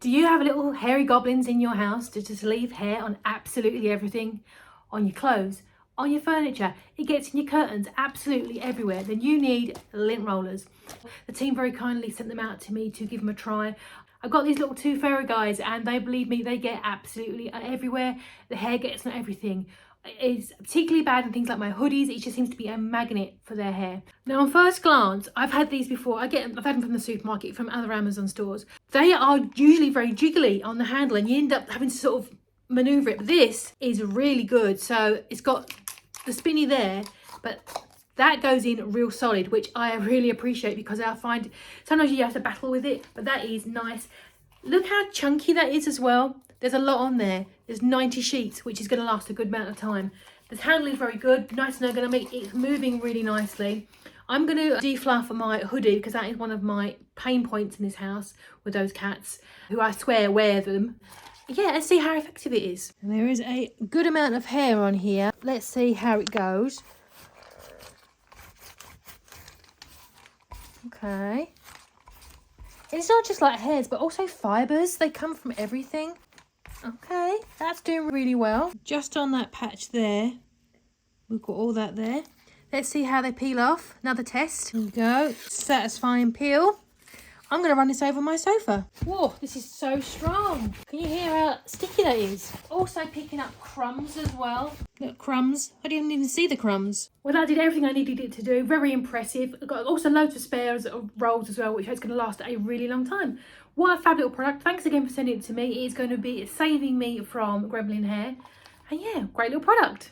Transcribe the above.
Do you have little hairy goblins in your house to just leave hair on absolutely everything? On your clothes, on your furniture, it gets in your curtains, absolutely everywhere. Then you need lint rollers. The team very kindly sent them out to me to give them a try. I've got these little two fairy guys and they, believe me, they get absolutely everywhere. The hair gets on everything. It's particularly bad in things like my hoodies. It just seems to be a magnet for their hair. Now on first glance, I've had these before. I've had them from the supermarket, from other Amazon stores. They are usually very jiggly on the handle and you end up having to sort of maneuver it. But this is really good. So it's got the spinny there, but that goes in real solid, which I really appreciate because I find sometimes you have to battle with it, but that is nice. Look how chunky that is as well. There's a lot on there. There's 90 sheets, which is going to last a good amount of time. The handle is very good, nice and ergonomic. It's moving really nicely. I'm going to defluff my hoodie because that is one of my pain points in this house with those cats who I swear wear them. Yeah, let's see how effective it is. And there is a good amount of hair on here. Let's see how it goes. Okay. It's not just like hairs, but also fibres. They come from everything. Okay, that's doing really well. Just on that patch there, we've got all that there. Let's see how they peel off. Another test. Here we go. Satisfying peel. I'm going to run this over my sofa. Whoa, this is so strong. Can you hear how sticky that is? Also picking up crumbs as well. Look, crumbs. I didn't even see the crumbs. Well, that did everything I needed it to do. Very impressive. I've got also loads of spares of rolls as well, which is going to last a really long time. What a fab little product. Thanks again for sending it to me. It's going to be saving me from gremlin hair. And yeah, great little product.